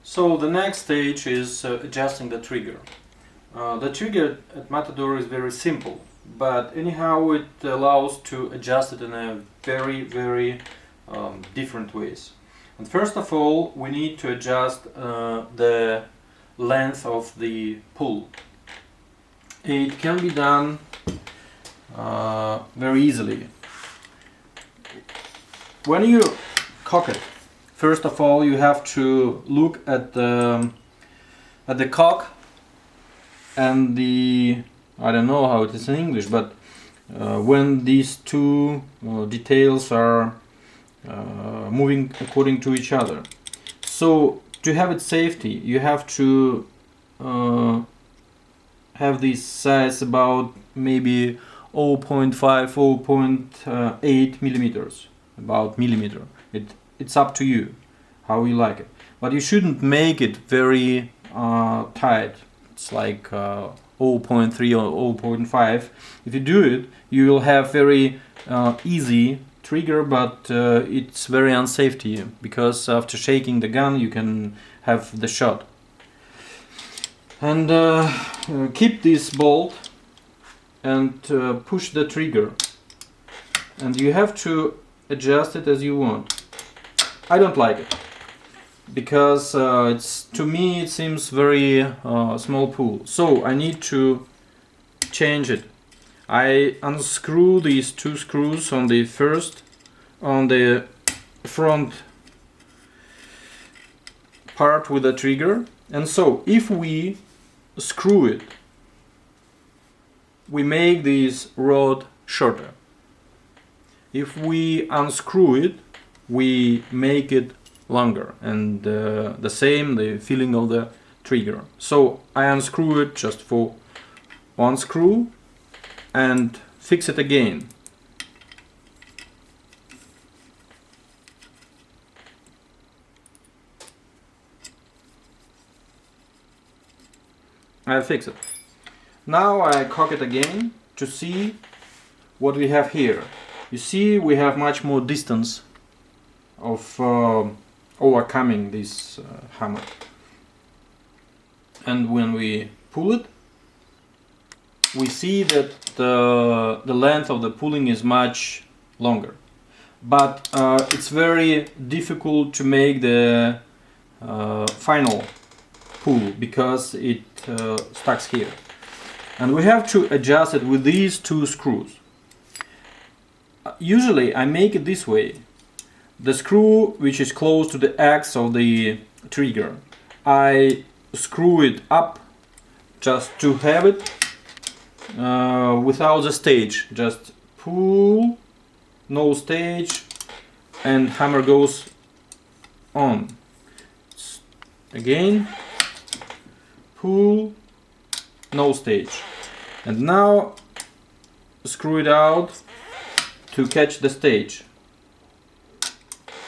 So the next stage is adjusting the trigger. The trigger at Matador is very simple, but anyhow it allows to adjust it in a very different ways. And first of all, we need to adjust the length of the pull. It can be done very easily. When you cock it, first of all you have to look at the cock and the, I don't know how it is in English, but when these two details are moving according to each other. So to have it safety, you have to have this size about maybe 0.5, 0.8 millimeters, about millimeter. It's up to you how you like it, but you shouldn't make it very tight. It's like 0.3 or 0.5. If you do it, you will have very easy trigger, but it's very unsafe to you, because after shaking the gun you can have the shot. And keep this bolt and push the trigger, and you have to adjust it as you want. I don't like it because to me it seems very small pull, so I need to change it. I unscrew these two screws on the front part with the trigger, and so if we screw it, we make this rod shorter. If we unscrew it, we make it longer, and the same, the feeling of the trigger. So I unscrew it just for one screw and fix it again. I fix it. Now I cock it again to see what we have here. You see, we have much more distance of overcoming this hammer. And when we pull it, we see that the length of the pulling is much longer. But it's very difficult to make the final pull because it stuck here. And we have to adjust it with these two screws. Usually I make it this way. The screw which is close to the X of the trigger, I screw it up just to have it without the stage. Just pull, no stage, and hammer goes on. Again, pull, no stage. And now screw it out to catch the stage.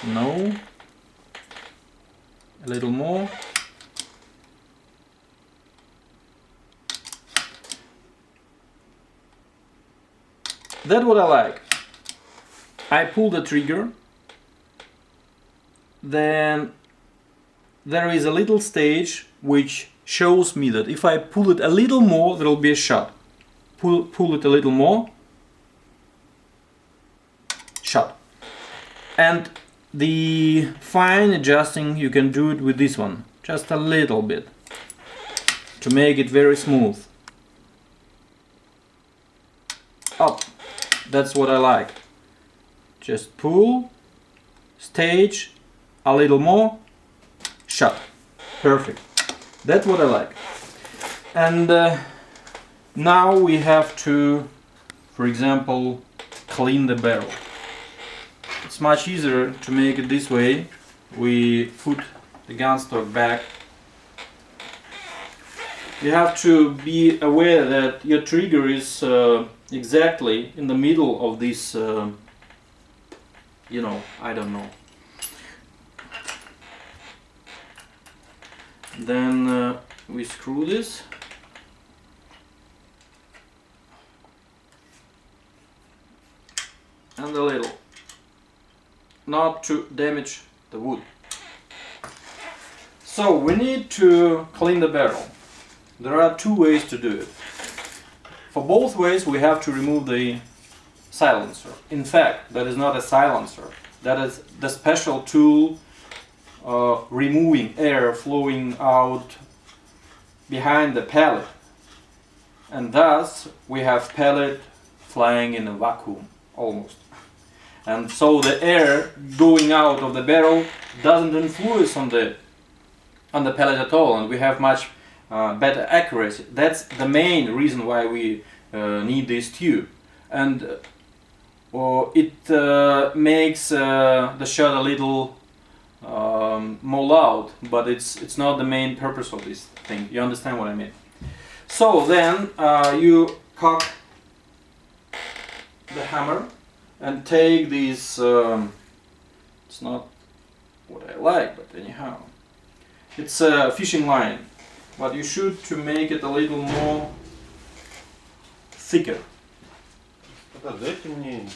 No, a little more. That's what I like. I pull the trigger, then there is a little stage which shows me that if I pull it a little more, there will be a shot. Pull it a little more, shot. And the fine adjusting, you can do it with this one, just a little bit, to make it very smooth. Up, that's what I like. Just pull, stage, a little more, shot. Perfect. That's what I like. And now we have to, for example, clean the barrel. It's much easier to make it this way. We put the gun stock back. You have to be aware that your trigger is exactly in the middle of this, I don't know. Then we screw this. And a little, not to damage the wood. So we need to clean the barrel. There are two ways to do it. For both ways we have to remove the silencer. In fact, that is not a silencer. That is the special tool removing air flowing out behind the pellet. And thus we have pellet flying in a vacuum almost. And so the air going out of the barrel doesn't influence on the pellet at all, and we have much better accuracy. That's the main reason why we need this tube. And it makes the shot a little more loud, but it's not the main purpose of this thing. You understand what I mean? So then you cock the hammer and take these. It's not what I like, but anyhow, it's a fishing line, but you should to make it a little more thicker. Дайте мне